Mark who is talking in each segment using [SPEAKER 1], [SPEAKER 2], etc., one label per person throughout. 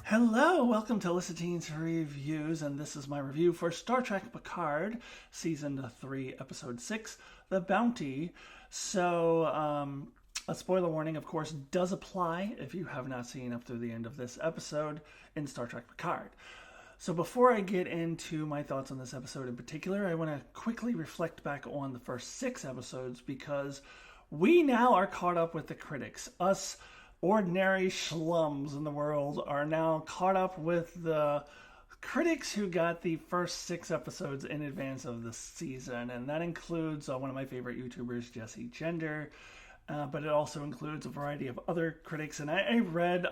[SPEAKER 1] Hello, welcome to Alyssa Teens Reviews, and this is my review for Star Trek Picard, Season 3, Episode 6, The Bounty. So, a spoiler warning, of course, does apply if you have not seen up to the end of this episode in Star Trek Picard. So before I get into my thoughts on this episode in particular, I want to quickly reflect back on the first 6 episodes because we now are caught up with the critics. Us ordinary schlums in the world are now caught up with the critics who got the first 6 episodes in advance of the season, and that includes one of my favorite YouTubers, Jesse Gender, but it also includes a variety of other critics, and I read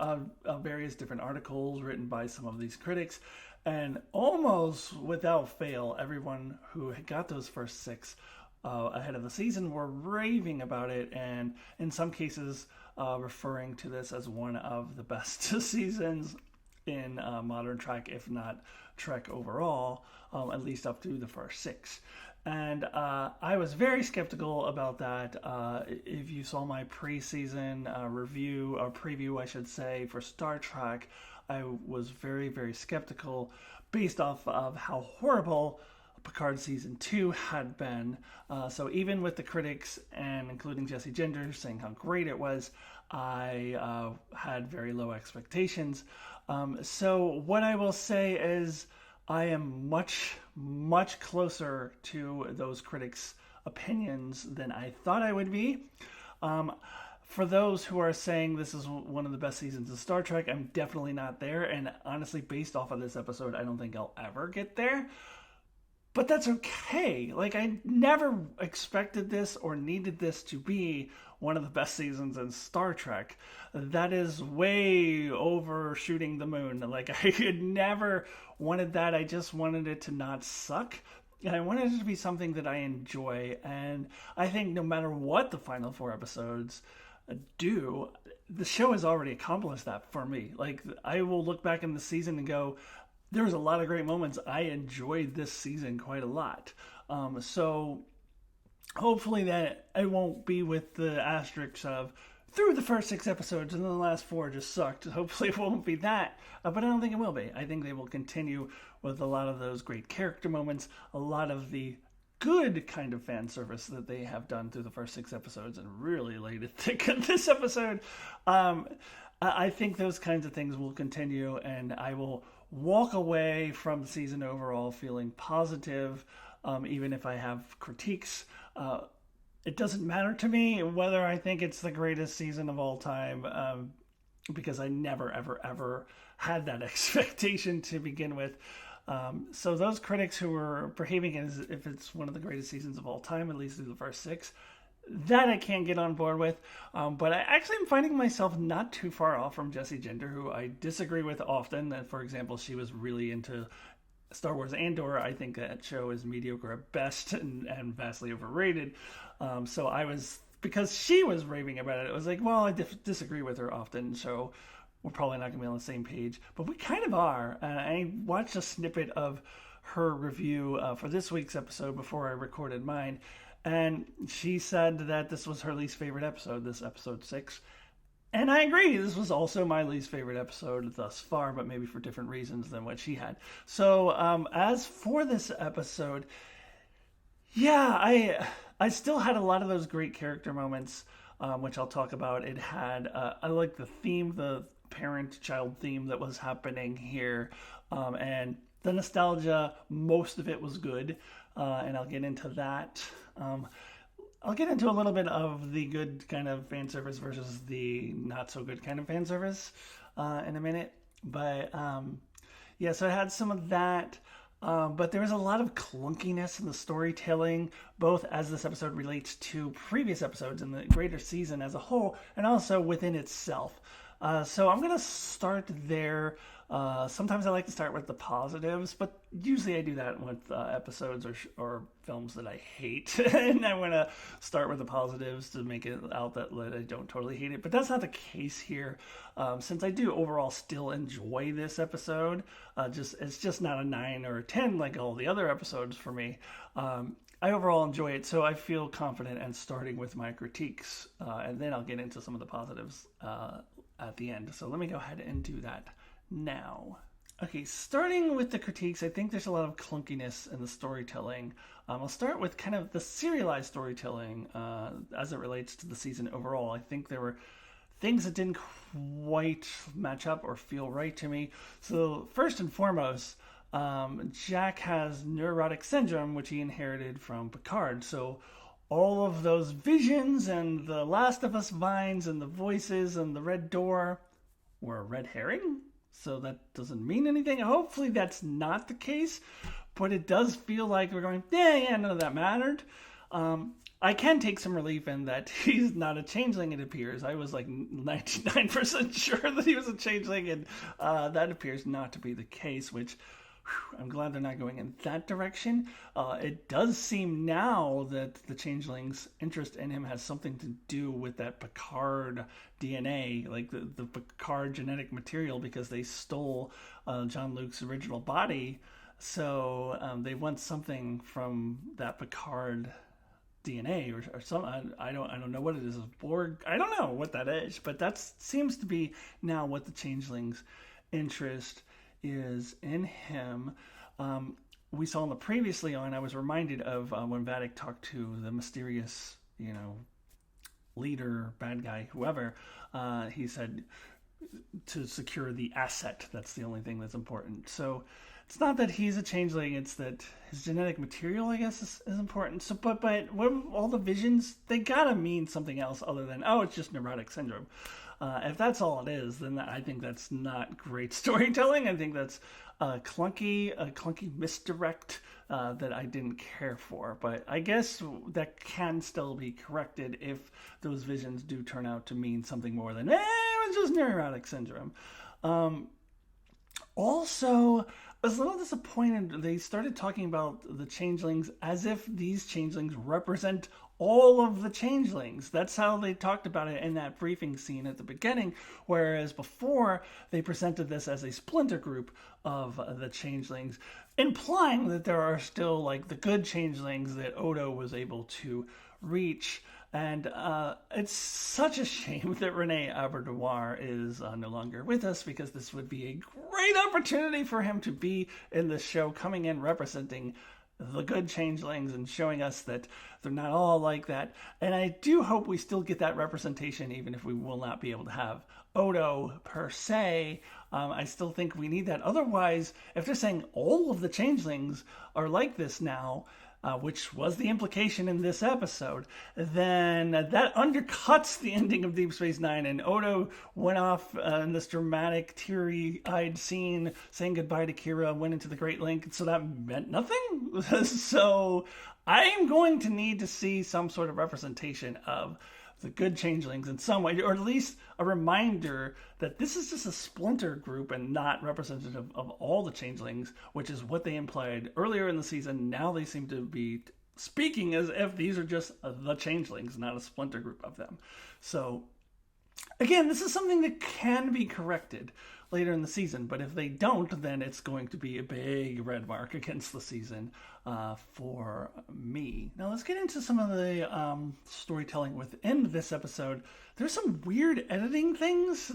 [SPEAKER 1] various different articles written by some of these critics, and almost without fail, everyone who got those first 6 ahead of the season were raving about it, and in some cases referring to this as one of the best seasons in modern Trek, if not Trek overall, at least up to the first 6. And I was very skeptical about that. If you saw my preseason review, or preview I should say, for Star Trek, I was very, very skeptical based off of how horrible Picard Season 2 had been. So even with the critics, and including Jesse Gender, saying how great it was, I had very low expectations. So what I will say is I am much, much closer to those critics' opinions than I thought I would be. For those who are saying this is one of the best seasons of Star Trek, I'm definitely not there. And honestly, based off of this episode, I don't think I'll ever get there. But that's okay. Like, I never expected this or needed this to be one of the best seasons in Star Trek. That is way overshooting the moon. Like, I had never wanted that. I just wanted it to not suck. And I wanted it to be something that I enjoy. And I think no matter what the final 4 episodes do, the show has already accomplished that for me. Like, I will look back in the season and go, there was a lot of great moments. I enjoyed this season quite a lot. So hopefully that I won't be with the asterisks of through the first 6 episodes and then the last 4 just sucked. Hopefully it won't be that. But I don't think it will be. I think they will continue with a lot of those great character moments, a lot of the good kind of fan service that they have done through the first 6 episodes and really laid it thick in this episode. I think those kinds of things will continue, and I will walk away from the season overall feeling positive, even if I have critiques. It doesn't matter to me whether I think it's the greatest season of all time, because I never, ever, ever had that expectation to begin with. So those critics who were behaving as if it's one of the greatest seasons of all time, at least through the first 6, that I can't get on board with. But I actually am finding myself not too far off from Jessie Gender, who I disagree with often. For example, she was really into Star Wars Andor. I think that show is mediocre at best and vastly overrated. So I was, because she was raving about it, I was like, well, I disagree with her often, so we're probably not going to be on the same page. But we kind of are. I watched a snippet of her review for this week's episode before I recorded mine. And she said that this was her least favorite episode, this episode 6. And I agree, this was also my least favorite episode thus far, but maybe for different reasons than what she had. So as for this episode, yeah, I still had a lot of those great character moments, which I'll talk about. It had, I like the theme, the parent-child theme that was happening here, and the nostalgia, most of it was good, and I'll get into that. I'll get into a little bit of the good kind of fan service versus the not so good kind of fan service in a minute. But yeah, so I had some of that. But there was a lot of clunkiness in the storytelling, both as this episode relates to previous episodes and the greater season as a whole, and also within itself. So I'm going to start there. Sometimes I like to start with the positives, but usually I do that with episodes or films that I hate. And I want to start with the positives to make it out that I don't totally hate it. But that's not the case here. Since I do overall still enjoy this episode, it's just not a 9 or a 10 like all the other episodes for me. I overall enjoy it, so I feel confident and starting with my critiques, and then I'll get into some of the positives at the end. So let me go ahead and do that now. Okay, starting with the critiques, I think there's a lot of clunkiness in the storytelling. I'll start with kind of the serialized storytelling as it relates to the season overall. I think there were things that didn't quite match up or feel right to me. So first and foremost, Jack has neurotic syndrome, which he inherited from Picard. So all of those visions and the Last of Us vines and the voices and the red door were a red herring. So that doesn't mean anything. Hopefully that's not the case, but it does feel like we're going, yeah, none of that mattered. I can take some relief in that he's not a changeling, it appears. I was like 99% sure that he was a changeling, and that appears not to be the case, which I'm glad they're not going in that direction. It does seem now that the changeling's interest in him has something to do with that Picard DNA, like the Picard genetic material, because they stole John Luke's original body. So they want something from that Picard DNA or something. I don't know what it is. Borg. I don't know what that is, but that seems to be now what the changeling's interest is in him. We saw in the previously on, I was reminded of when Vadic talked to the mysterious, leader, bad guy, whoever. He said to secure the asset. That's the only thing that's important. So it's not that he's a changeling, it's that his genetic material, I guess, is important. So, but what, all the visions, they gotta mean something else other than, it's just neurotic syndrome. If that's all it is, then I think that's not great storytelling. I think that's a clunky misdirect that I didn't care for. But I guess that can still be corrected if those visions do turn out to mean something more than, it was just neurotic syndrome. Also, I was a little disappointed. They started talking about the changelings as if these changelings represent all of the changelings. That's how they talked about it in that briefing scene at the beginning, whereas before they presented this as a splinter group of the changelings, implying that there are still like the good changelings that Odo was able to reach. And it's such a shame that Rene Aberdoir is no longer with us, because this would be a great opportunity for him to be in the show, coming in representing the good changelings and showing us that they're not all like that. And I do hope we still get that representation, even if we will not be able to have Odo per se. I still think we need that. Otherwise, if they're saying all of the changelings are like this now, which was the implication in this episode, then that undercuts the ending of Deep Space Nine. And Odo went off in this dramatic, teary-eyed scene saying goodbye to Kira, went into the Great Link, so that meant nothing. So I'm going to need to see some sort of representation of the good changelings in some way, or at least a reminder that this is just a splinter group and not representative of all the changelings, which is what they implied earlier in the season. Now they seem to be speaking as if these are just the changelings, not a splinter group of them. So again, this is something that can be corrected later in the season, but if they don't, then it's going to be a big red mark against the season for me. Now let's get into some of the storytelling within this episode. There's some weird editing things.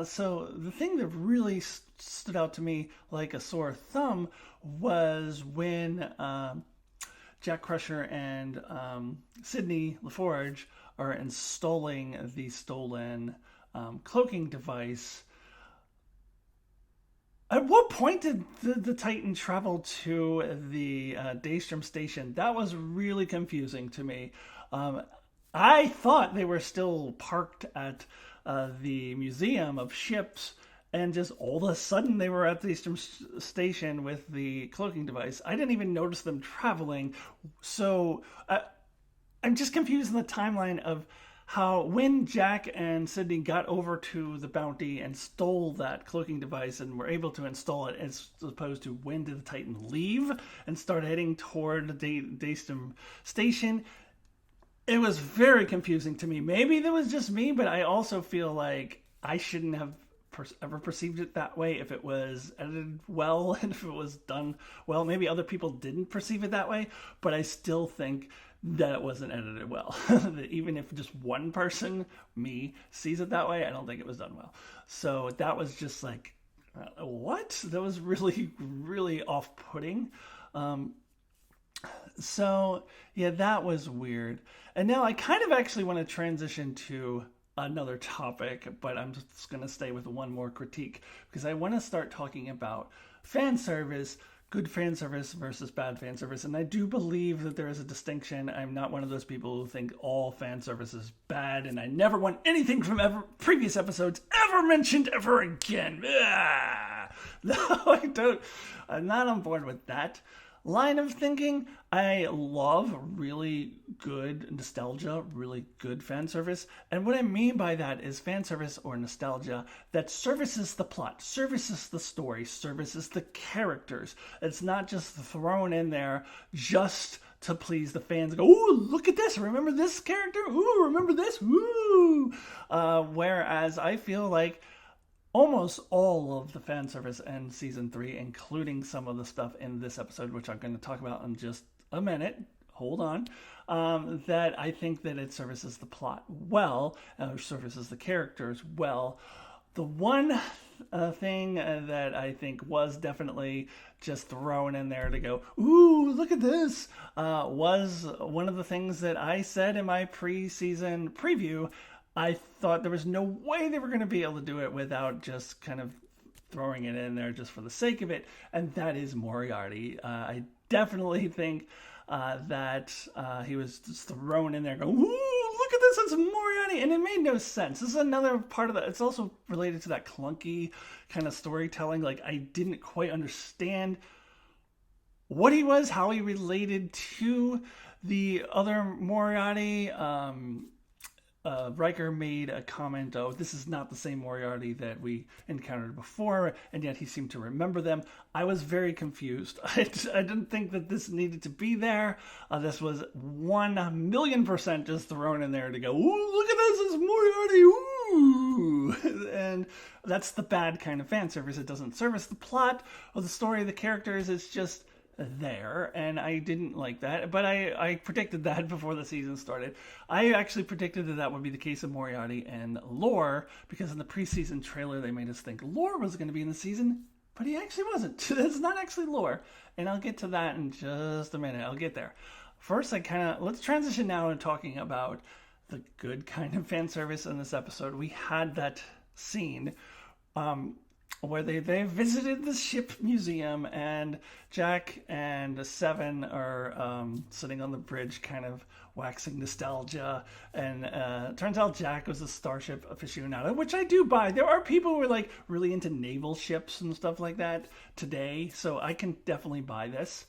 [SPEAKER 1] So the thing that really stood out to me like a sore thumb was when Jack Crusher and Sydney LaForge are installing the stolen cloaking device. At what point did the Titan travel to the Daystrom station? That was really confusing to me. I thought they were still parked at the Museum of Ships, and just all of a sudden they were at the Daystrom station with the cloaking device. I didn't even notice them traveling. So I'm just confused in the timeline of how when Jack and Sydney got over to the Bounty and stole that cloaking device and were able to install it, as opposed to when did the Titan leave and start heading toward the Daystrom station. It was very confusing to me. Maybe that was just me, but I also feel like I shouldn't have ever perceived it that way, if it was edited well, and if it was done well. Maybe other people didn't perceive it that way, but I still think that it wasn't edited well. Even if just one person, me, sees it that way, I don't think it was done well. So that was just like, what? That was really, really off-putting. So yeah, that was weird. And now I kind of actually want to transition to another topic, but I'm just going to stay with one more critique, because I want to start talking about fan service, good fan service versus bad fan service. And I do believe that there is a distinction. I'm not one of those people who think all fan service is bad, and I never want anything from previous episodes ever mentioned ever again. No, I don't. I'm not on board with that line of thinking. I love really good nostalgia, really good fan service. And what I mean by that is fan service or nostalgia that services the plot, services the story, services the characters. It's not just thrown in there just to please the fans. Go, ooh, look at this. Remember this character? Ooh, remember this? Ooh. Whereas I feel like almost all of the fan service in season 3, including some of the stuff in this episode, which I'm going to talk about in just a minute. Hold on. That I think that it services the plot well, services the characters well. The one thing that I think was definitely just thrown in there to go, ooh, look at this, was one of the things that I said in my pre-season preview. I thought there was no way they were going to be able to do it without just kind of throwing it in there just for the sake of it, and that is Moriarty. I definitely think that he was just thrown in there going, ooh, look at this, it's Moriarty, and it made no sense. This is another part of that. It's also related to that clunky kind of storytelling. Like, I didn't quite understand what he was, how he related to the other Moriarty. Riker made a comment, oh, this is not the same Moriarty that we encountered before, and yet he seemed to remember them. I was very confused. I didn't think that this needed to be there. This was 1,000,000% just thrown in there to go, ooh, look at this, it's Moriarty, ooh! And that's the bad kind of fan service. It doesn't service the plot or the story of the characters. It's just there, and I didn't like that, but I predicted that before the season started. I actually predicted that would be the case of Moriarty and Lore, because in the preseason trailer they made us think Lore was going to be in the season, but he actually wasn't. It's not actually Lore, and I'll get to that in just a minute. I'll get there. First, let's transition now to talking about the good kind of fan service in this episode. We had that scene where they visited the ship museum, and Jack and Seven are sitting on the bridge kind of waxing nostalgia, and turns out Jack was a starship aficionado, which I do buy. There are people who are like really into naval ships and stuff like that today, so I can definitely buy this,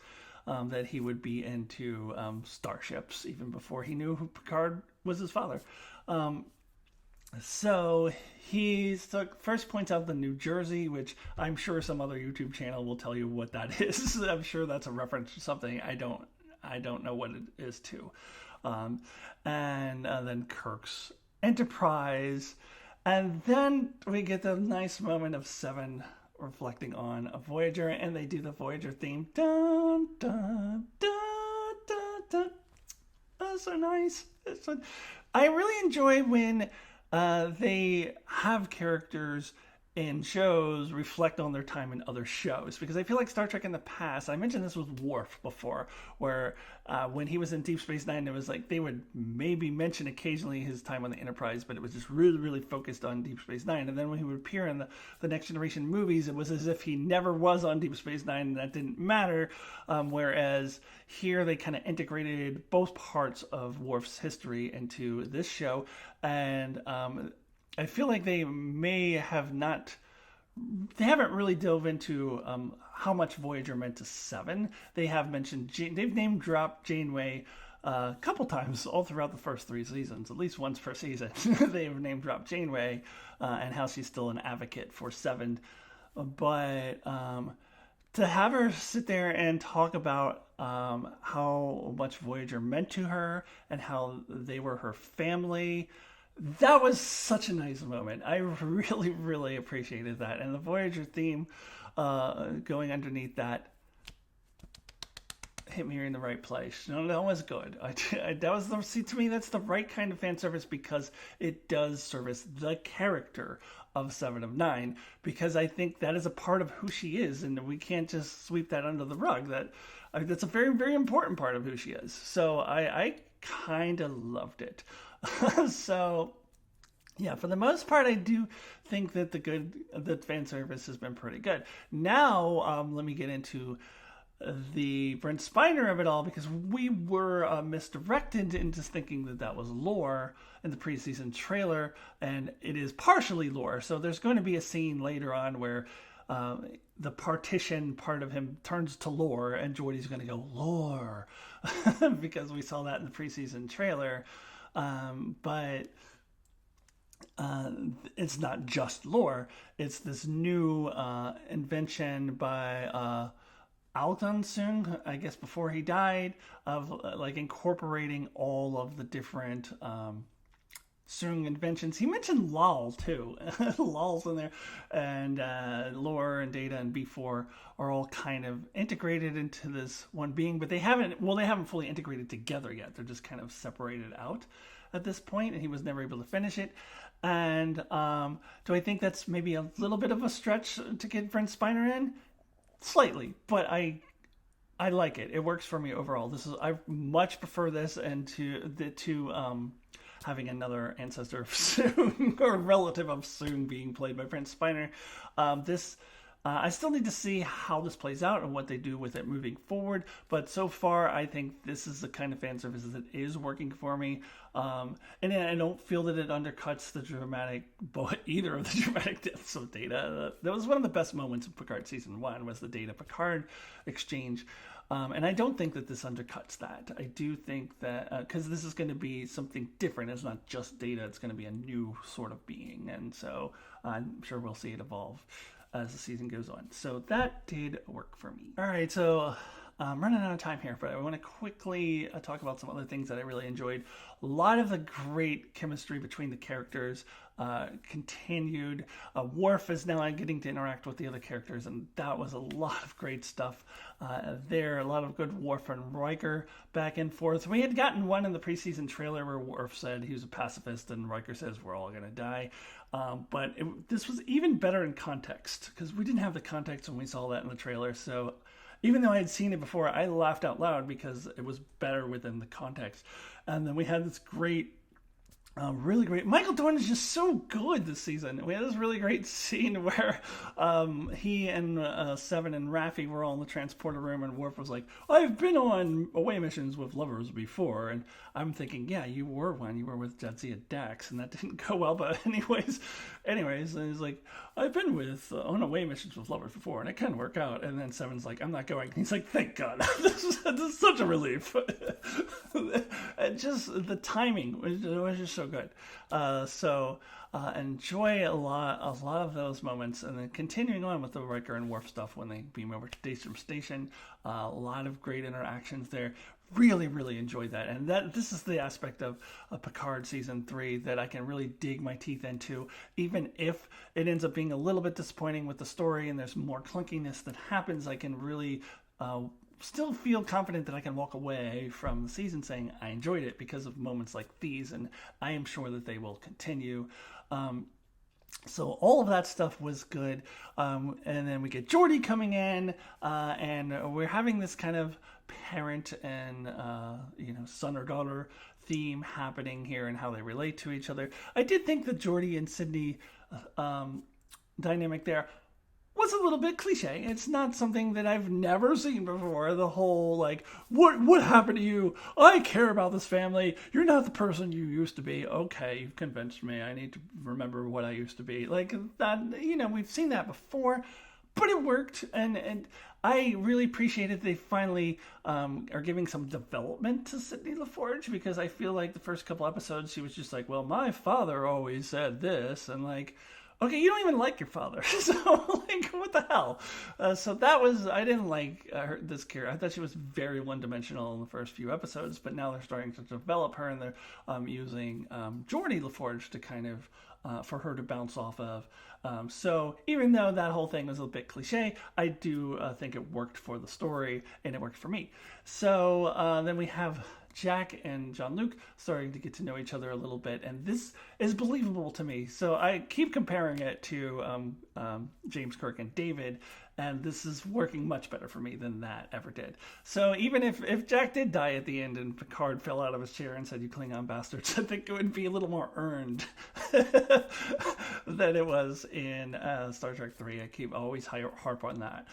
[SPEAKER 1] that he would be into starships even before he knew who Picard was his father. So he first points out the New Jersey, which I'm sure some other YouTube channel will tell you what that is. I'm sure that's a reference to something. I don't know what it is too. And then Kirk's Enterprise, and then we get the nice moment of Seven reflecting on a Voyager, and they do the Voyager theme. Dun dun dun dun dun. That's so nice. I really enjoy when they have characters in shows reflect on their time in other shows, because I feel like Star Trek in the past, I mentioned this with Worf before, where when he was in Deep Space Nine, it was like they would maybe mention occasionally his time on the Enterprise, but it was just really, really focused on Deep Space Nine. And then when he would appear in the Next Generation movies, it was as if he never was on Deep Space Nine, and that didn't matter. Whereas here they kind of integrated both parts of Worf's history into this show, and I feel like they haven't really dove into how much Voyager meant to Seven. They have mentioned, they've name dropped Janeway a couple times all throughout the first 3 seasons, at least once per season. They've name dropped Janeway and how she's still an advocate for Seven. But to have her sit there and talk about how much Voyager meant to her and how they were her family, That was such a nice moment. I really, really appreciated that. And the Voyager theme going underneath that hit me in the right place. No, that was good. That was see, to me, that's the right kind of fan service because it does service the character of Seven of Nine, because I think that is a part of who she is, and we can't just sweep that under the rug. That's a very, very important part of who she is. So I kind of loved it. So yeah, for the most part, I do think that the fan service has been pretty good. Now, let me get into the Brent Spiner of it all, because we were misdirected into thinking that that was lore in the preseason trailer, and it is partially lore. So there's going to be a scene later on where the partition part of him turns to lore, and Geordi's going to go lore because we saw that in the preseason trailer. But it's not just lore. It's this new invention by Alton Sung, I guess before he died, of like incorporating all of the different Sung inventions. He mentioned Lal too. Lal's in there, and lore and data and B4 are all kind of integrated into this one being, but they haven't fully integrated together yet. They're just kind of separated out at this point, and he was never able to finish it. And do I think that's maybe a little bit of a stretch to get Brent Spiner in? Slightly, but I like it. It works for me overall. I much prefer this and to having another ancestor of Soong or relative of Soong being played by Brent Spiner. I still need to see how this plays out and what they do with it moving forward. But so far, I think this is the kind of fan service that is working for me. And I don't feel that it undercuts either of the dramatic deaths of Data. That was one of the best moments of Picard Season 1, was the Data-Picard exchange. And I don't think that this undercuts that. I do think that, because this is going to be something different. It's not just Data. It's going to be a new sort of being. And so I'm sure we'll see it evolve as the season goes on. So that did work for me. All right, so I'm running out of time here, but I want to quickly talk about some other things that I really enjoyed. A lot of the great chemistry between the characters continued. Worf is now getting to interact with the other characters, and that was a lot of great stuff there. A lot of good Worf and Riker back and forth. We had gotten one in the preseason trailer where Worf said he was a pacifist, and Riker says we're all going to die. But this was even better in context, because we didn't have the context when we saw that in the trailer. So even though I had seen it before, I laughed out loud because it was better within the context. And then we had this really great. Michael Dorn is just so good this season. We had this really great scene where he and Seven and Raffi were all in the transporter room, and Worf was like, "I've been on away missions with lovers before," and I'm thinking, "Yeah, you were one. You were with Jadzia Dax, and that didn't go well." But anyways, and he's like, "I've been on away missions with lovers before, and it can work out." And then Seven's like, "I'm not going." He's like, "Thank God, this is such a relief." And just the timing was just so good. Enjoy a lot of those moments, and then continuing on with the Riker and Worf stuff when they beam over to Daystrom Station. A lot of great interactions there. Really, really enjoyed that, and this is the aspect of Picard Season 3 that I can really dig my teeth into, even if it ends up being a little bit disappointing with the story and there's more clunkiness that happens. I can really still feel confident that I can walk away from the season saying I enjoyed it because of moments like these, and I am sure that they will continue. So all of that stuff was good. And then we get Geordi coming in, and we're having this kind of parent and son or daughter theme happening here and how they relate to each other. I did think the Geordi and Sydney dynamic there was a little bit cliche. It's not something that I've never seen before. The whole, like, what happened to you? I care about this family. You're not the person you used to be. Okay, you've convinced me. I need to remember what I used to be. Like, that, we've seen that before, but it worked. And I really appreciated they finally are giving some development to Sydney LaForge, because I feel like the first couple episodes, she was just like, well, my father always said this. And, like, Okay, you don't even like your father, so like, what the hell? So that was I didn't like this character. I thought she was very one-dimensional in the first few episodes, but now they're starting to develop her, and they're using Geordi LaForge to kind of for her to bounce off of. So even though that whole thing was a bit cliche, I do think it worked for the story, and it worked for me. So then we have Jack and Jean-Luc starting to get to know each other a little bit, and this is believable to me. So I keep comparing it to James Kirk and David, and this is working much better for me than that ever did. So even if Jack did die at the end and Picard fell out of his chair and said, "You Klingon bastards," I think it would be a little more earned than it was in Star Trek 3. I keep always harp on that.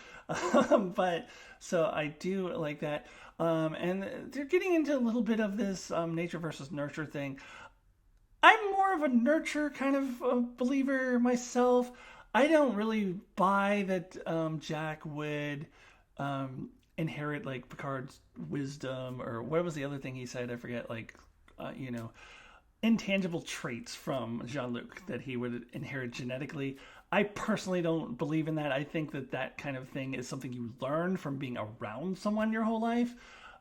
[SPEAKER 1] But so I do like that. And they're getting into a little bit of this nature versus nurture thing. I'm more of a nurture kind of believer myself. I don't really buy that Jack would inherit like Picard's wisdom, or what was the other thing he said? I forget. Like, intangible traits from Jean-Luc that he would inherit genetically. I personally don't believe in that. I think that kind of thing is something you learn from being around someone your whole life.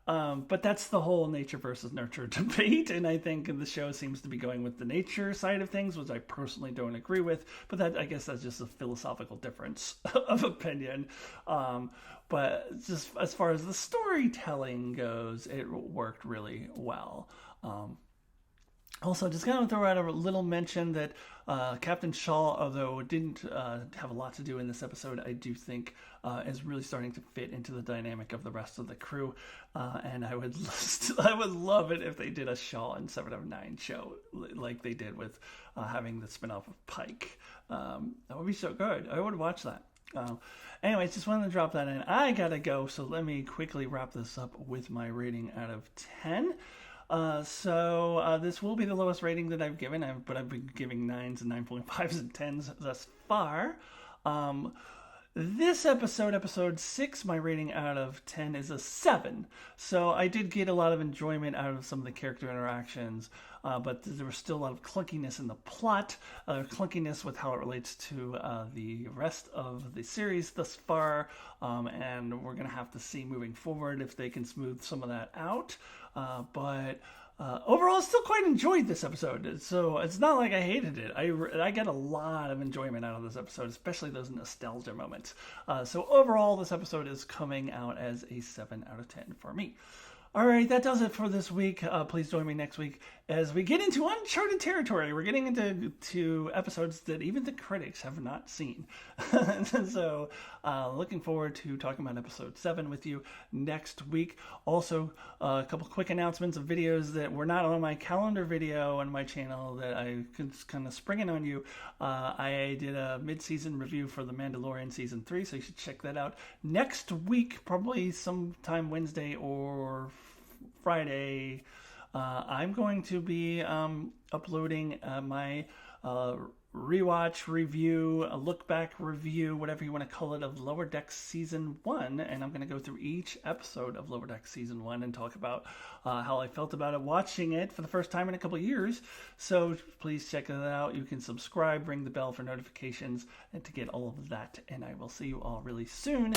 [SPEAKER 1] But that's the whole nature versus nurture debate, and I think the show seems to be going with the nature side of things, which I personally don't agree with. But that, I guess, that's just a philosophical difference of opinion. But just as far as the storytelling goes, it worked really well. Also, just kind of throw out a little mention that Captain Shaw, although it didn't have a lot to do in this episode, I do think is really starting to fit into the dynamic of the rest of the crew. And I would love it if they did a Shaw and 7 of 9 show like they did with having the spinoff of Pike. That would be so good. I would watch that. Anyways, just wanted to drop that in. I gotta go, so let me quickly wrap this up with my rating out of 10. So this will be the lowest rating that I've given, but I've been giving 9s and 9.5s and 10s thus far. This episode 6, my rating out of 10 is a 7. So I did get a lot of enjoyment out of some of the character interactions, but there was still a lot of clunkiness in the plot, clunkiness with how it relates to the rest of the series thus far, and we're going to have to see moving forward if they can smooth some of that out. But overall, I still quite enjoyed this episode. So it's not like I hated it. I get a lot of enjoyment out of this episode, especially those nostalgia moments. So overall, this episode is coming out as a 7 out of 10 for me. All right, that does it for this week. Please join me next week as we get into uncharted territory. We're getting into episodes that even the critics have not seen. So looking forward to talking about episode 7 with you next week. Also, a couple quick announcements of videos that were not on my calendar video on my channel that I could kind of spring it on you. I did a mid-season review for The Mandalorian Season 3, so you should check that out. Next week, probably sometime Wednesday or Friday, I'm going to be uploading my rewatch review, a look back review, whatever you want to call it, of Lower Decks Season 1. And I'm going to go through each episode of Lower Decks Season 1 and talk about how I felt about it watching it for the first time in a couple of years. So please check it out. You can subscribe, ring the bell for notifications, and to get all of that. And I will see you all really soon.